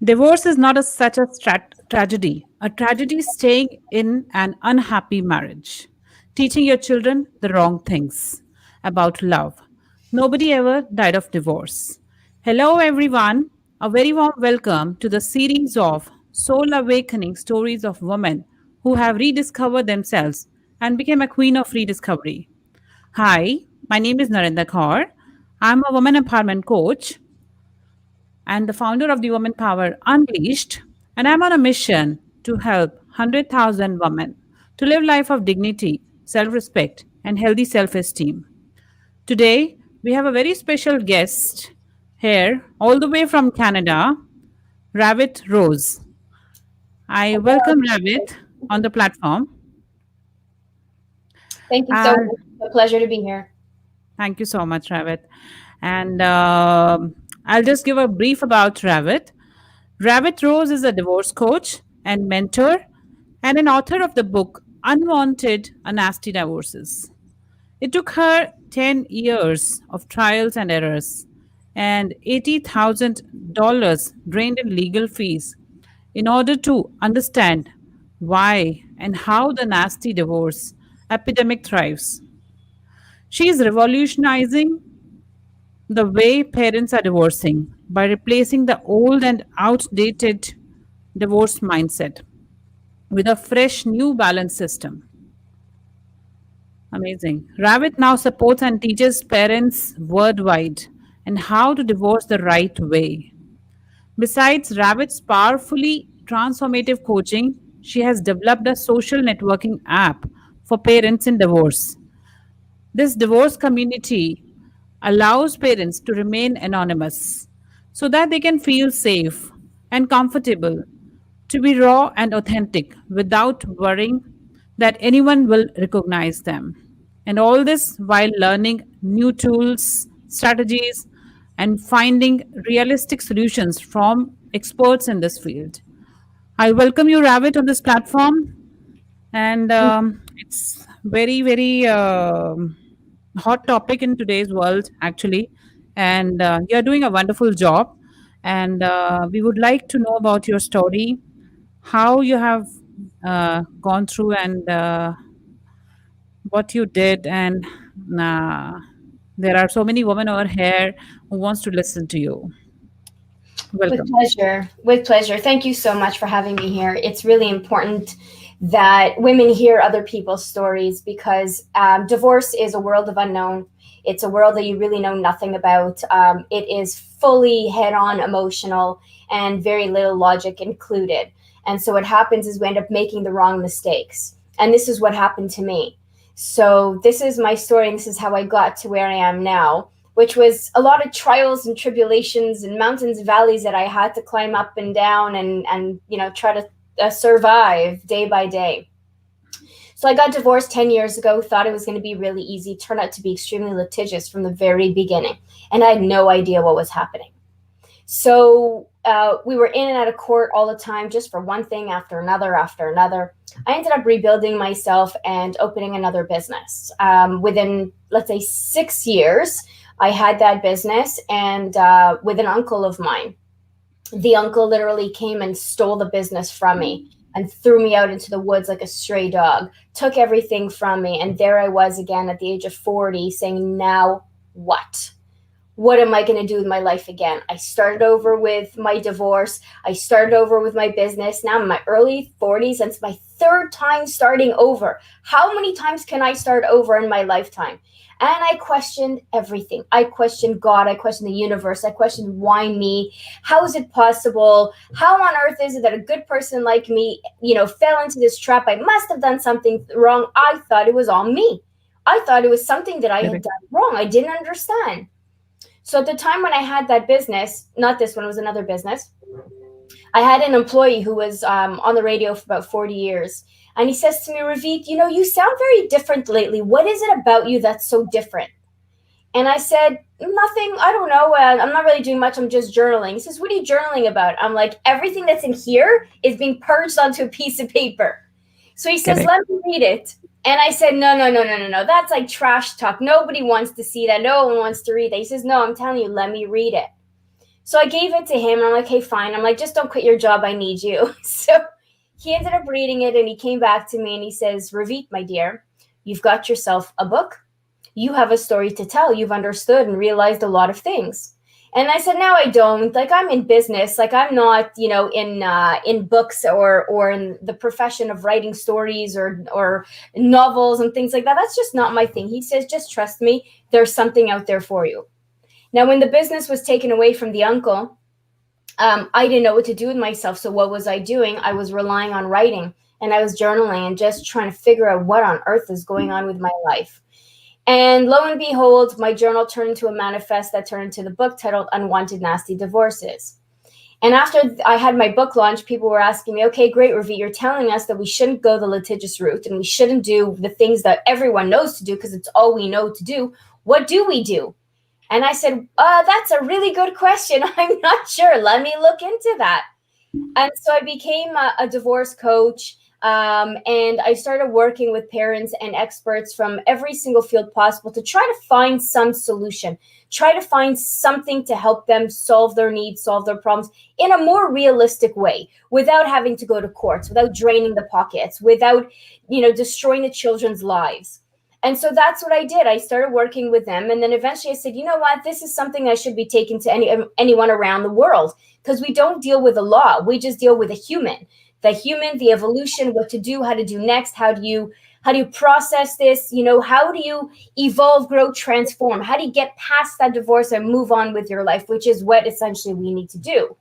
Divorce is not such a tragedy. A tragedy is staying in an unhappy marriage, teaching your children the wrong things about love. Nobody ever died of divorce. Hello, everyone. A very warm welcome to the series of soul awakening stories of women who have rediscovered themselves and became a queen of rediscovery. Hi, my name is Narinder Kaur. I'm a woman empowerment coach and the founder of the Women Power Unleashed, and I'm on a mission to help 100,000 women to live life of dignity, self-respect, and healthy self-esteem. Today, we have a very special guest here, all the way from Canada, Ravit Rose. I welcome Ravit on the platform. Thank you so Uh, much. It's a pleasure to be here. Thank you so much, Ravit. And I'll just give a brief about Ravit. Ravit Rose is a divorce coach and mentor and an author of the book Unwanted Nasty Divorces. It took her 10 years of trials and errors and $80,000 drained in legal fees in order to understand why and how the nasty divorce epidemic thrives. She is revolutionizing the way parents are divorcing by replacing the old and outdated divorce mindset with a fresh new balance system. Amazing. Ravit now supports and teaches parents worldwide and how to divorce the right way. Besides Ravit's powerfully transformative coaching, she has developed a social networking app for parents in divorce. This divorce community allows parents to remain anonymous so that they can feel safe and comfortable to be raw and authentic without worrying that anyone will recognize them. And all this while learning new tools, strategies, and finding realistic solutions from experts in this field. I welcome you, Ravit, on this platform. And it's very hot topic in today's world, actually. And you're doing a wonderful job. And we would like to know about your story, how you have gone through and what you did. And uh, there are so many women over here who wants to listen to you. With Welcome. pleasure. With pleasure. Thank you so much for having me here. It's really important that women hear other people's stories because divorce is a world of unknown. It's a world that you really know nothing about. It is fully head on emotional and very little logic included. And so what happens is we end up making the wrong mistakes. And this is what happened to me. So this is my story, and this is how I got to where I am now, which was a lot of trials and tribulations and mountains and valleys that I had to climb up and down and try to survive day by day. So I got divorced 10 years ago, thought it was going to be really easy, turned out to be extremely litigious from the very beginning, and I had no idea what was happening. So we were in and out of court all the time, just for one thing after another after another. I ended up rebuilding myself and opening another business. Within, let's say, 6 years, I had that business, and with an uncle of mine. The uncle literally came and stole the business from me and threw me out into the woods like a stray dog, took everything from me. And there I was again at the age of 40 saying, now what? What am I going to do with my life again? I started over with my divorce. I started over with my business. Now I'm in my early 40s, and it's my third time starting over. How many times can I start over in my lifetime? And I questioned everything. I questioned God. I questioned the universe. I questioned why me? How is it possible? How on earth is it that a good person like me, fell into this trap? I must have done something wrong. I thought it was all me. I thought it was something that I had Correct. done wrong. I didn't understand. So at the time when I had that business, not this one, it was another business, I had an employee who was on the radio for about 40 years. And he says to me, Ravit, you sound very different lately. What is it about you that's so different? And I said, nothing. I don't know. I'm not really doing much. I'm just journaling. He says, what are you journaling about? I'm like, everything that's in here is being purged onto a piece of paper. So he says, Correct. let me read it. And I said, no. That's like trash talk. Nobody wants to see that. No one wants to read that. He says, no, I'm telling you, let me read it. So I gave it to him, and I'm like, hey, fine. I'm like, just don't quit your job. I need you. So he ended up reading it, and he came back to me and he says, Ravit, my dear, you've got yourself a book. You have a story to tell. You've understood and realized a lot of things. And I said, no, I don't. Like, I'm in business. Like, I'm not, in books or in the profession of writing stories or novels and things like that. That's just not my thing. He says, just trust me. There's something out there for you. Now, when the business was taken away from the uncle, I didn't know what to do with myself. So what was I doing? I was relying on writing, and I was journaling and just trying to figure out what on earth is going on with my life. And lo and behold, my journal turned into a manifest that turned into the book titled Unwanted Nasty Divorces. And after I had my book launch, people were asking me, okay, great, Ravit, you're telling us that we shouldn't go the litigious route and we shouldn't do the things that everyone knows to do because it's all we know to do. What do we do? And I said, that's a really good question. I'm not sure. Let me look into that. And so I became a divorce coach. And I started working with parents and experts from every single field possible to try to find some solution, try to find something to help them solve their needs, solve their problems in a more realistic way, without having to go to courts, without draining the pockets, without, destroying the children's lives. And so that's what I did. I started working with them. And then eventually I said, you know what, this is something I should be taking to anyone around the world, because we don't deal with the law. We just deal with a human, the evolution, what to do, how to do next. How do you process this? How do you evolve, grow, transform? How do you get past that divorce and move on with your life, which is what essentially we need to do.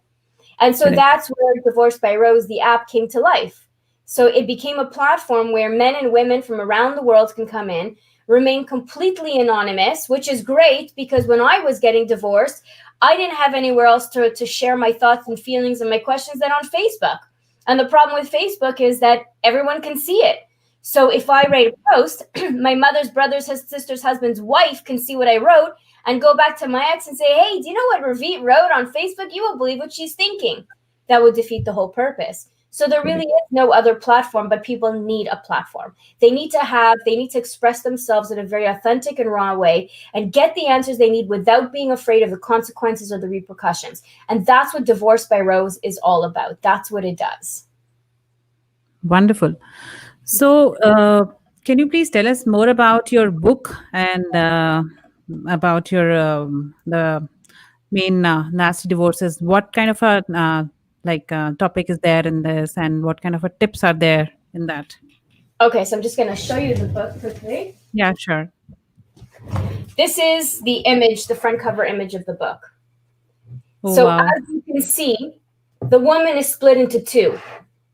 And so Correct. that's where Divorced by Rose, the app, came to life. So it became a platform where men and women from around the world can come in, remain completely anonymous, which is great because when I was getting divorced, I didn't have anywhere else to share my thoughts and feelings and my questions than on Facebook. And the problem with Facebook is that everyone can see it. So if I write a post, my mother's brother's, his sister's husband's wife can see what I wrote and go back to my ex and say, hey, do you know what Ravit wrote on Facebook? You won't believe what she's thinking. That would defeat the whole purpose. So there really Correct. is no other platform, but people need a platform. They need to express themselves in a very authentic and raw way and get the answers they need without being afraid of the consequences or the repercussions. And that's what Divorced by Rose is all about. That's what it does. Wonderful. So, can you please tell us more about your book and about your the main nasty divorces? What kind of a topic is there in this, and what kind of a tips are there in that? Okay, so I'm just going to show you the book quickly. Yeah, sure. This is the image, the front cover image of the book. Oh, So wow. as you can see, the woman is split into two.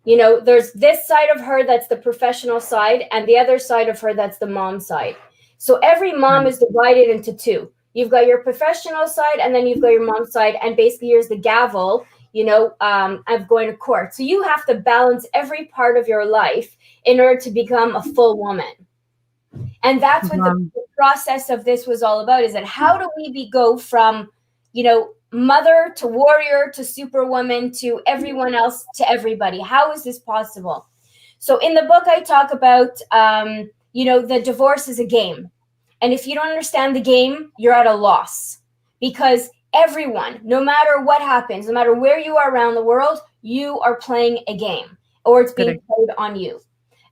There's this side of her that's the professional side, and the other side of her that's the mom side. So every mom Right. is divided into two. You've got your professional side, and then you've got your mom side, and basically here's the gavel, of going to court. So you have to balance every part of your life in order to become a full woman. And that's what Wow. the process of this was all about, is that how do we go from, mother to warrior to superwoman to everyone else to everybody? How is this possible? So in the book, I talk about, the divorce is a game. And if you don't understand the game, you're at a loss, because everyone, no matter what happens, no matter where you are around the world, you are playing a game, or it's being Correct. played on you.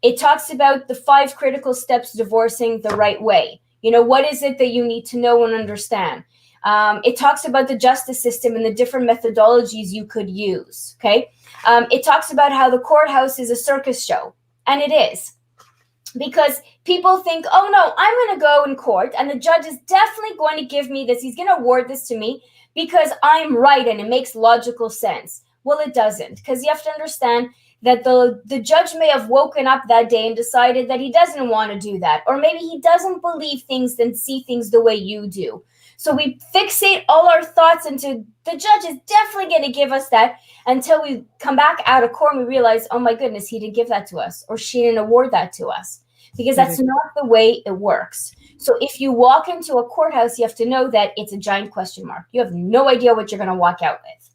It talks about the 5 critical steps to divorcing the right way. What is it that you need to know and understand? It talks about the justice system and the different methodologies you could use. Okay. It talks about how the courthouse is a circus show, and it is, because people think, oh no, I'm going to go in court and the judge is definitely going to give me this. He's going to award this to me because I'm right and it makes logical sense. Well, it doesn't, because you have to understand that the judge may have woken up that day and decided that he doesn't want to do that, or maybe he doesn't believe things and see things the way you do. So we fixate all our thoughts into the judge is definitely going to give us that, until we come back out of court and we realize, oh my goodness, he didn't give that to us, or she didn't award that to us, because that's Correct. not the way it works. So if you walk into a courthouse, you have to know that it's a giant question mark. You have no idea what you're going to walk out with.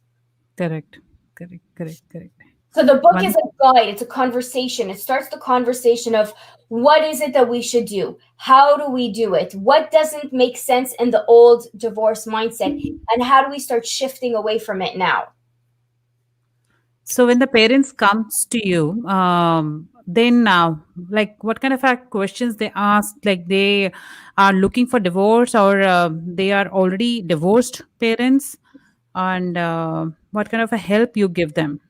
Correct. Correct. Correct. Correct. So the book is One. a guide, it's a conversation. It starts the conversation of what is it that we should do? How do we do it? What doesn't make sense in the old divorce mindset? And how do we start shifting away from it now? So when the parents comes to you, then like what kind of questions they ask? Like they are looking for divorce, or they are already divorced parents, and what kind of a help you give them?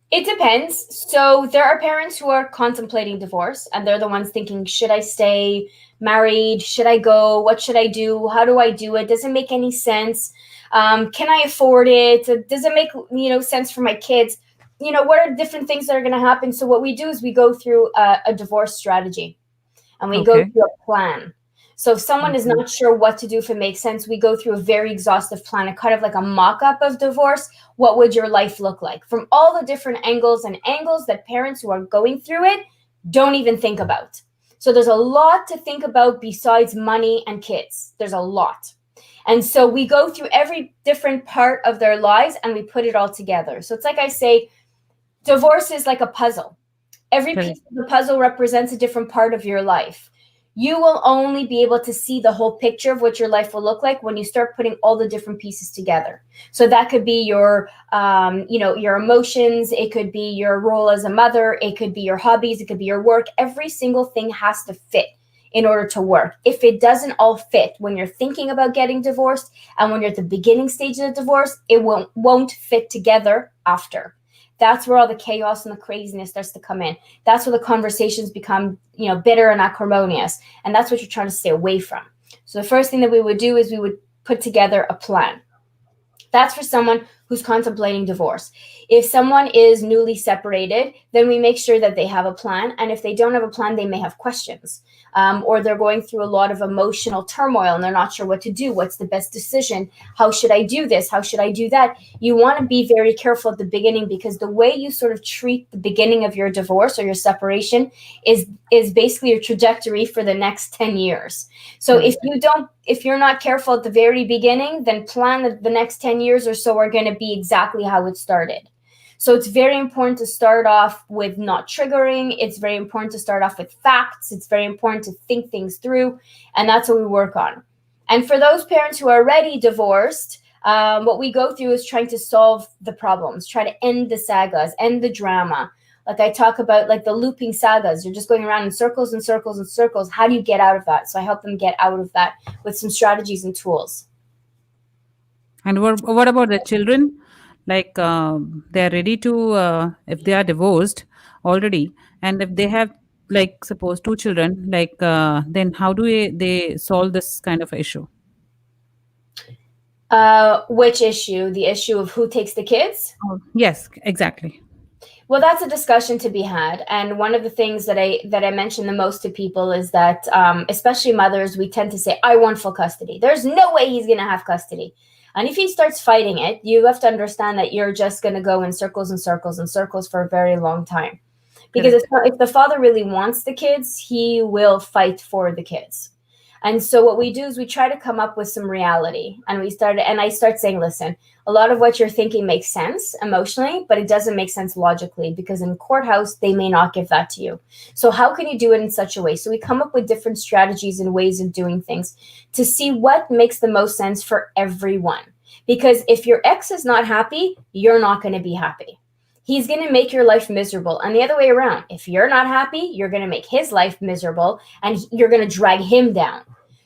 It depends. So there are parents who are contemplating divorce, and they're the ones thinking, should I stay married? Should I go? What should I do? How do I do it? Does it make any sense? Can I afford it? Does it make sense for my kids? What are different things that are going to happen? So what we do is we go through a divorce strategy, and we go Okay. through a plan. So if someone is Okay. not sure what to do, if it makes sense, we go through a very exhaustive plan, a kind of like a mock-up of divorce. What would your life look like from all the different angles that parents who are going through it don't even think about? So there's a lot to think about besides money and kids. There's a lot. And so we go through every different part of their lives and we put it all together. So it's like I say, divorce is like a puzzle. Every Correct. piece of the puzzle represents a different part of your life. You will only be able to see the whole picture of what your life will look like when you start putting all the different pieces together. So that could be your emotions. It could be your role as a mother. It could be your hobbies. It could be your work. Every single thing has to fit in order to work. If it doesn't all fit when you're thinking about getting divorced and when you're at the beginning stage of the divorce, it won't fit together after. That's where all the chaos and the craziness starts to come in. That's where the conversations become, bitter and acrimonious. And that's what you're trying to stay away from. So the first thing that we would do is we would put together a plan. That's for someone who's contemplating divorce. If someone is newly separated, then we make sure that they have a plan. And if they don't have a plan, they may have questions, or they're going through a lot of emotional turmoil and they're not sure what to do. What's the best decision? How should I do this? How should I do that? You want to be very careful at the beginning, because the way you sort of treat the beginning of your divorce or your separation is basically your trajectory for the next 10 years. So Correct. if you're not careful at the very beginning, then plan that the next 10 years or so are going to be exactly how it started. So it's very important to start off with not triggering. It's very important to start off with facts. It's very important to think things through. And that's what we work on. And for those parents who are already divorced, what we go through is trying to solve the problems, try to end the sagas, end the drama. Like I talk about, like the looping sagas, you're just going around in circles and circles and circles. How do you get out of that? So I help them get out of that with some strategies and tools. And what about the children? Like they're ready to, if they are divorced already, and if they have, like, suppose two children, like then how do they solve this kind of issue? Which issue? The issue of who takes the kids? Oh, yes, exactly. Well, that's a discussion to be had. And one of the things that I mention the most to people is that, especially mothers, we tend to say, "I want full custody." There's no way he's going to have custody. And if he starts fighting it, you have to understand that you're just going to go in circles and circles and circles for a very long time. Because Correct. if the father really wants the kids, he will fight for the kids. And so what we do is we try to come up with some reality. And I start saying, listen, a lot of what you're thinking makes sense emotionally, but it doesn't make sense logically, because in courthouse, they may not give that to you. So how can you do it in such a way? So we come up with different strategies and ways of doing things to see what makes the most sense for everyone. Because if your ex is not happy, you're not going to be happy. He's going to make your life miserable. And the other way around, if you're not happy, you're going to make his life miserable and you're going to drag him down.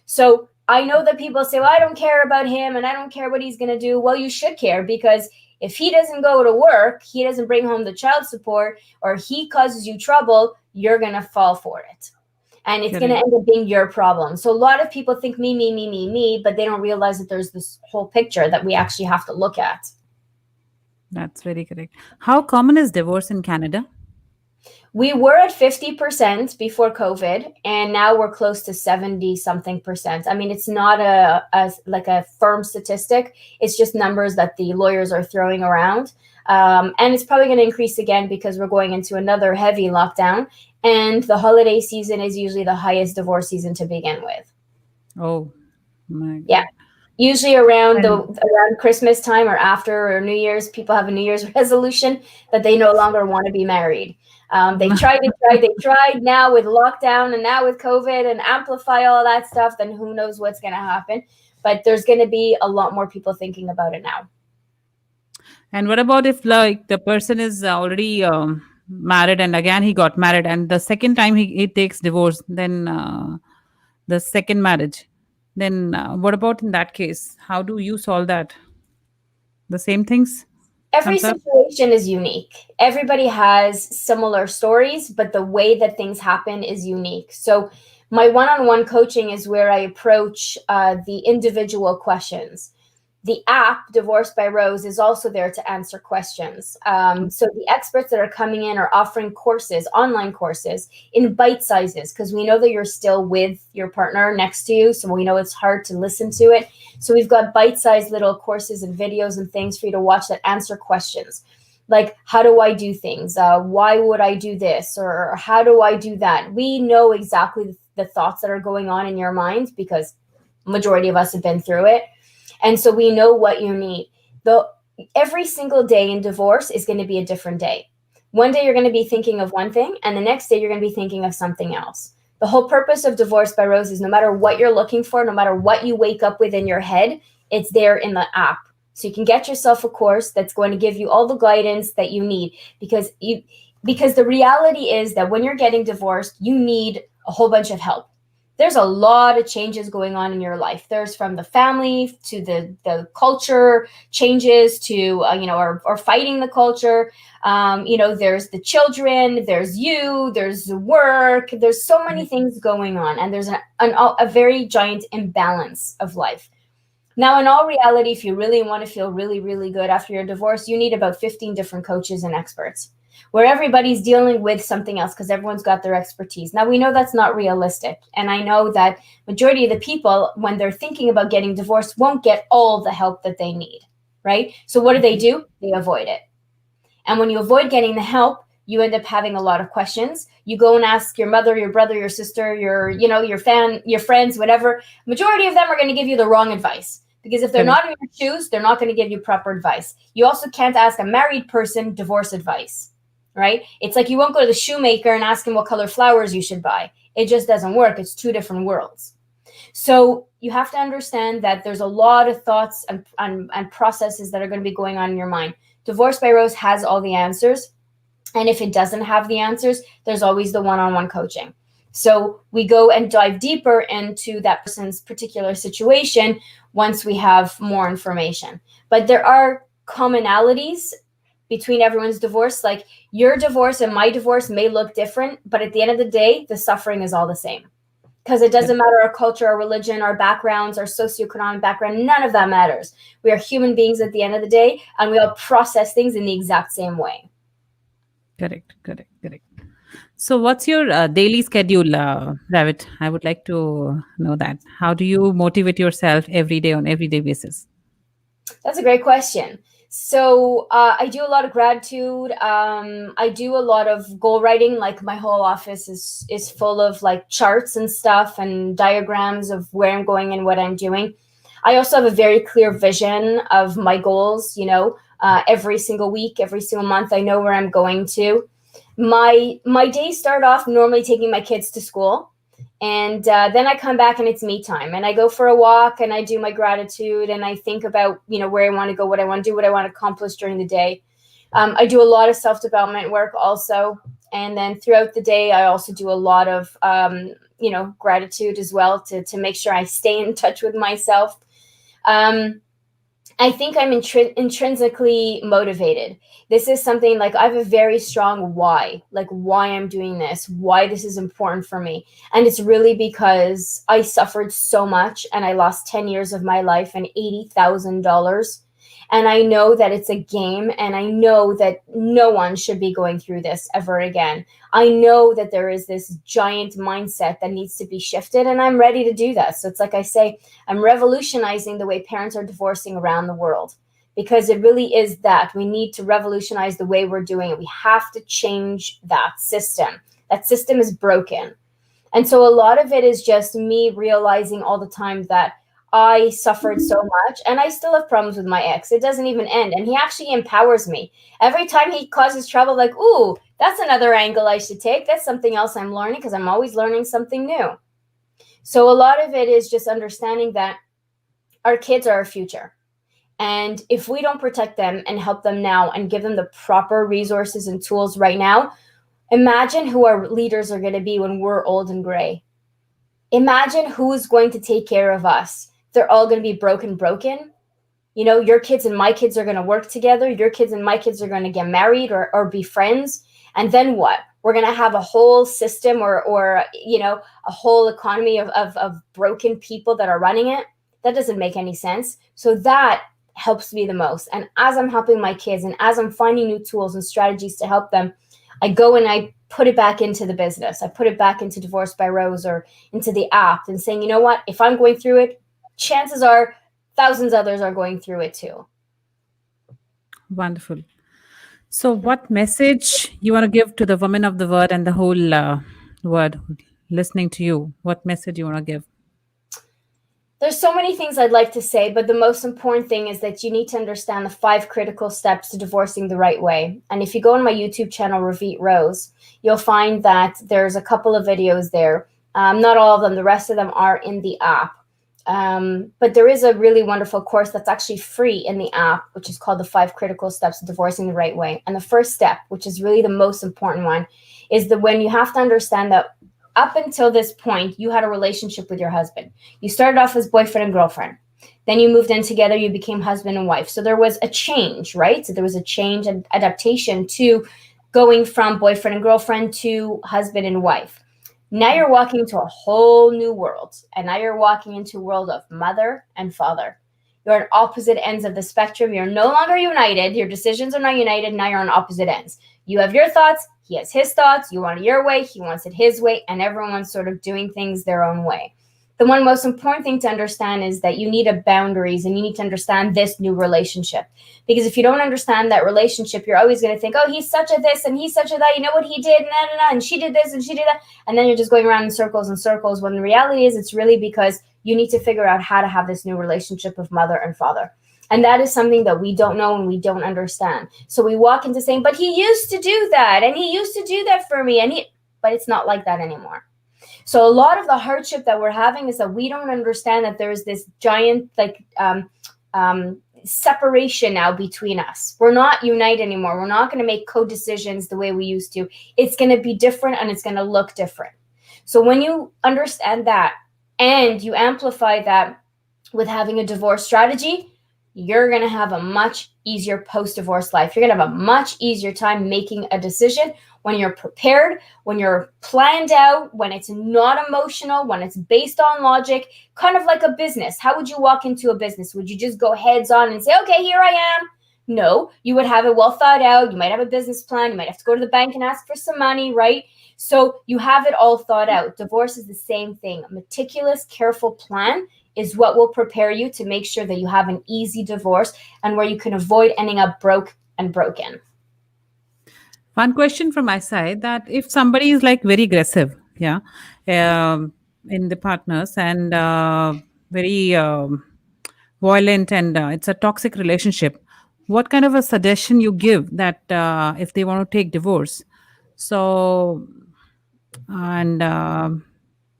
So I know that people say, well, I don't care about him and I don't care what he's going to do. Well, you should care, because if he doesn't go to work, he doesn't bring home the child support, or he causes you trouble, you're going to fall for it. And it's going to Correct. end up being your problem. So a lot of people think me, me, me, me, me, but they don't realize that there's this whole picture that we actually have to look at. That's very correct. How common is divorce in Canada? We were at 50% before COVID, and now we're close to 70 something percent. I mean, it's not a firm statistic. It's just numbers that the lawyers are throwing around. And it's probably going to increase again because we're going into another heavy lockdown. And the holiday season is usually the highest divorce season to begin with. Oh my Yeah. God. Usually around the And around Christmas time or after or New Year's, people have a New Year's resolution that they no longer want to be married. They tried. Now with lockdown and now with COVID and amplify all that stuff, then who knows what's going to happen. But there's going to be a lot more people thinking about it now. and what about if like the person is already married and again he got married and the second time he takes divorce, then the second marriage, then what about in that case? How do you solve that? The same things Every comes up. situation is unique. Everybody has similar stories, but the way that things happen is unique. So, my one on one coaching is where I approach the individual questions. The app Divorced by Rose is also there to answer questions. So the experts that are coming in are offering courses, online courses in bite sizes, because we know that you're still with your partner next to you. So we know it's hard to listen to it. So we've got bite sized little courses and videos and things for you to watch that answer questions. Like, how do I do things? Why would I do this? Or how do I do that? We know exactly the thoughts that are going on in your mind because majority of us have been through it. And so we know what you need. Every single day in divorce is going to be a different day. One day you're going to be thinking of one thing, and the next day you're going to be thinking of something else. The whole purpose of Divorced by Rose is no matter what you're looking for, no matter what you wake up with in your head, it's there in the app. So you can get yourself a course that's going to give you all the guidance that you need because the reality is that when you're getting divorced, you need a whole bunch of help. There's a lot of changes going on in your life. There's from the family to the culture changes to, or fighting the culture. There's the children, there's you, there's the work. There's so many things going on. And there's a very giant imbalance of life. Now, in all reality, if you really want to feel really, really good after your divorce, you need about 15 different coaches and experts where everybody's dealing with something else because everyone's got their expertise. Now, we know that's not realistic. And I know that majority of the people, when they're thinking about getting divorced, won't get all the help that they need, right? So what do? They avoid it. And when you avoid getting the help, you end up having a lot of questions. You go and ask your mother, your brother, your sister, your friends, whatever. Majority of them are going to give you the wrong advice because if they're Correct. not in your shoes, they're not going to give you proper advice. You also can't ask a married person divorce advice, right? It's like you won't go to the shoemaker and ask him what color flowers you should buy. It just doesn't work. It's two different worlds. So you have to understand that there's a lot of thoughts and processes that are going to be going on in your mind. Divorced by Rose has all the answers. And if it doesn't have the answers, there's always the one-on-one coaching. So we go and dive deeper into that person's particular situation once we have more information. But there are commonalities between everyone's divorce. Like your divorce and my divorce may look different, but at the end of the day, the suffering is all the same. Because it doesn't matter our culture, our religion, our backgrounds, our socioeconomic background, none of that matters. We are human beings at the end of the day, and we all process things in the exact same way. Correct, correct, correct. So, what's your daily schedule, Ravit? I would like to know that. How do you motivate yourself every day on everyday basis? That's a great question. So I do a lot of gratitude. I do a lot of goal writing. Like my whole office is full of like charts and stuff and diagrams of where I'm going and what I'm doing. I also have a very clear vision of my goals. Every single week, every single month, I know where I'm going to. My days start off normally taking my kids to school. And then I come back and it's me time and I go for a walk and I do my gratitude and I think about, where I want to go, what I want to do, what I want to accomplish during the day. I do a lot of self-development work also. And then throughout the day, I also do a lot of, gratitude as well to make sure I stay in touch with myself. I think I'm intrinsically motivated. This is something like I have a very strong why, like why I'm doing this, why this is important for me. And it's really because I suffered so much and I lost 10 years of my life and $80,000. And I know that it's a game and I know that no one should be going through this ever again. I know that there is this giant mindset that needs to be shifted and I'm ready to do that. So it's like I say, I'm revolutionizing the way parents are divorcing around the world because it really is that we need to revolutionize the way we're doing it. We have to change that system. That system is broken. And so a lot of it is just me realizing all the time that I suffered so much, and I still have problems with my ex. It doesn't even end. And he actually empowers me. Every time he causes trouble, like, ooh, that's another angle I should take. That's something else I'm learning, because I'm always learning something new. So a lot of it is just understanding that our kids are our future. And if we don't protect them and help them now and give them the proper resources and tools right now, imagine who our leaders are going to be when we're old and gray. Imagine who's going to take care of us. They're all going to be broken. You know, your kids and my kids are going to work together. Your kids and my kids are going to get married or be friends. And then what? We're going to have a whole system or you know, a whole economy of broken people that are running it. That doesn't make any sense. So that helps me the most. And as I'm helping my kids and as I'm finding new tools and strategies to help them, I go and I put it back into the business. I put it back into Divorced by Rose or into the app and saying, you know what, if I'm going through it, chances are thousands others are going through it too. Wonderful. So, what message you want to give to the women of the word and the whole word listening to you? What message you want to give? There's so many things I'd like to say, but the most important thing is that you need to understand the 5 critical steps to divorcing the right way. And if you go on my YouTube channel, Ravit Rose, you'll find that there's a couple of videos there. Not all of them, the rest of them are in the app. But there is a really wonderful course that's actually free in the app, which is called the 5 critical steps to divorcing the right way. And the first step, which is really the most important one, is that when you have to understand that up until this point, you had a relationship with your husband. You started off as boyfriend and girlfriend. Then you moved in together, you became husband and wife. So there was a change, right? So there was a change and adaptation to going from boyfriend and girlfriend to husband and wife. Now you're walking into a whole new world. And now you're walking into a world of mother and father. You're on opposite ends of the spectrum. You're no longer united. Your decisions are not united. Now you're on opposite ends. You have your thoughts. He has his thoughts. You want it your way. He wants it his way. And everyone's sort of doing things their own way. The one most important thing to understand is that you need a boundaries and you need to understand this new relationship. Because if you don't understand that relationship, you're always going to think, oh, he's such a this and he's such a that. You know what he did? And she did this and she did that. And then you're just going around in circles and circles, when the reality is it's really because you need to figure out how to have this new relationship of mother and father. And that is something that we don't know and we don't understand. So we walk into saying, but he used to do that and he used to do that for me. But it's not like that anymore. So a lot of the hardship that we're having is that we don't understand that there's this giant separation now between us. We're not united anymore. We're not going to make co-decisions the way we used to. It's going to be different and it's going to look different. So when you understand that and you amplify that with having a divorce strategy, you're going to have a much easier post-divorce life. You're going to have a much easier time making a decision when you're prepared, when you're planned out, when it's not emotional, when it's based on logic, kind of like a business. How would you walk into a business? Would you just go heads on and say, okay, here I am? No, you would have it well thought out. You might have a business plan. You might have to go to the bank and ask for some money, right? So you have it all thought out. Divorce is the same thing. A meticulous, careful plan is what will prepare you to make sure that you have an easy divorce and where you can avoid ending up broke and broken. One question from my side, that if somebody is like very aggressive, yeah, in the partners and very violent and it's a toxic relationship, what kind of a suggestion you give that if they want to take divorce? So, and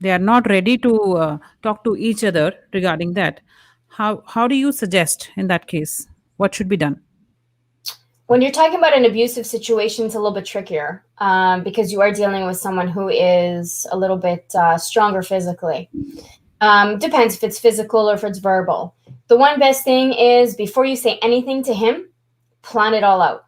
they are not ready to talk to each other regarding that. How do you suggest in that case? What should be done? When you're talking about an abusive situation, it's a little bit trickier because you are dealing with someone who is a little bit stronger physically. Depends if it's physical or if it's verbal. The one best thing is before you say anything to him, plan it all out.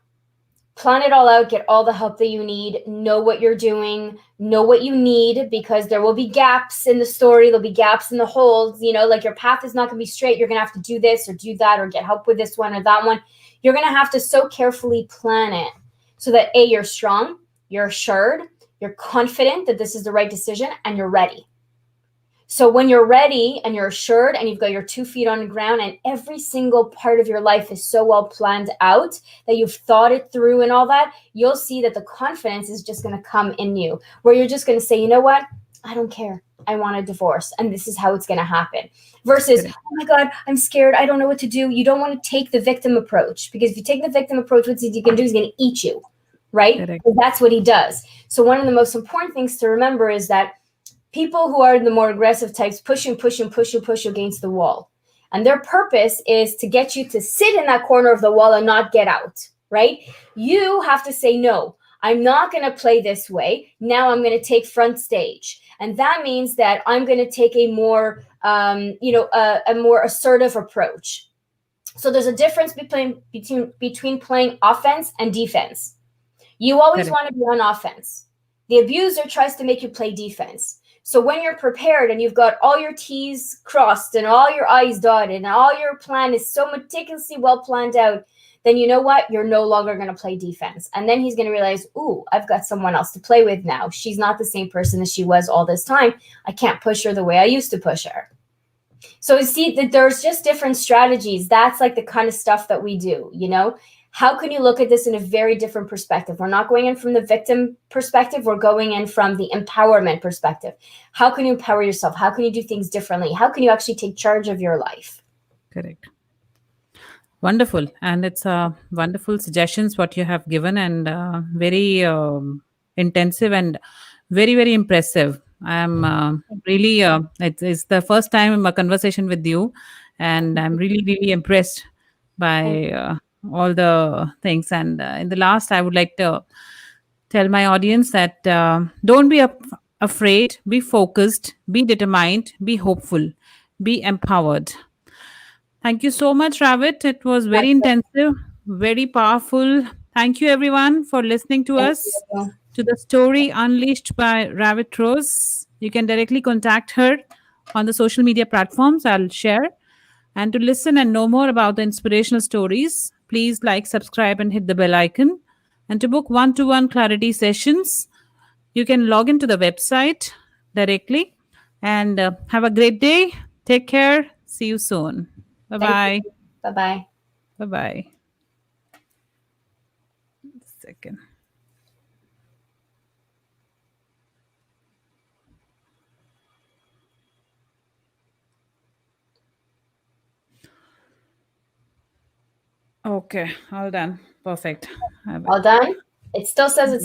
Plan it all out, get all the help that you need, know what you're doing, know what you need, because there will be gaps in the story, there'll be gaps in the holes, you know, like your path is not going to be straight. You're going to have to do this or do that or get help with this one or that one. You're going to have to so carefully plan it so that A, you're strong, you're assured, you're confident that this is the right decision, and you're ready. So when you're ready and you're assured and you've got your 2 feet on the ground and every single part of your life is so well planned out that you've thought it through and all that, you'll see that the confidence is just going to come in you, where you're just going to say, you know what? I don't care. I want a divorce, and this is how it's going to happen. Versus, Correct. oh my God, I'm scared. I don't know what to do. You don't want to take the victim approach, because if you take the victim approach, what he can do is going to eat you, right? Correct. Because that's what he does. So, one of the most important things to remember is that people who are the more aggressive types push and push and push and push against the wall. And their purpose is to get you to sit in that corner of the wall and not get out, right? You have to say, no, I'm not going to play this way. Now I'm going to take front stage. And that means that I'm going to take a more, a more assertive approach. So there's a difference between playing offense and defense. You always Correct. want to be on offense. The abuser tries to make you play defense. So when you're prepared and you've got all your T's crossed and all your I's dotted and all your plan is so meticulously well planned out, then you know what? You're no longer going to play defense. And then he's going to realize, ooh, I've got someone else to play with now. She's not the same person as she was all this time. I can't push her the way I used to push her. So you see that there's just different strategies. That's like the kind of stuff that we do, you know? How can you look at this in a very different perspective? We're not going in from the victim perspective. We're going in from the empowerment perspective. How can you empower yourself? How can you do things differently? How can you actually take charge of your life? Correct. Wonderful, and it's wonderful suggestions what you have given, and very intensive and very very impressive. I'm really it's the first time a conversation with you, and I'm really really impressed Thank by all the things. And in the last, I would like to tell my audience that don't be afraid, be focused, be determined, be hopeful, be empowered. Thank you so much, Ravit. It was very you. intensive, very powerful. Thank you, everyone, for listening to Thank us, you. to the story unleashed by Ravit Rose. You can directly contact her on the social media platforms I'll share. And to listen and know more about the inspirational stories, please like, subscribe, and hit the bell icon. And to book one to one clarity sessions, you can log into the website directly. And have a great day. Take care. See you soon. Bye Thank bye. you. Bye-bye. Bye bye. Second. Okay, all done. Perfect. Have it. All done? It still says it's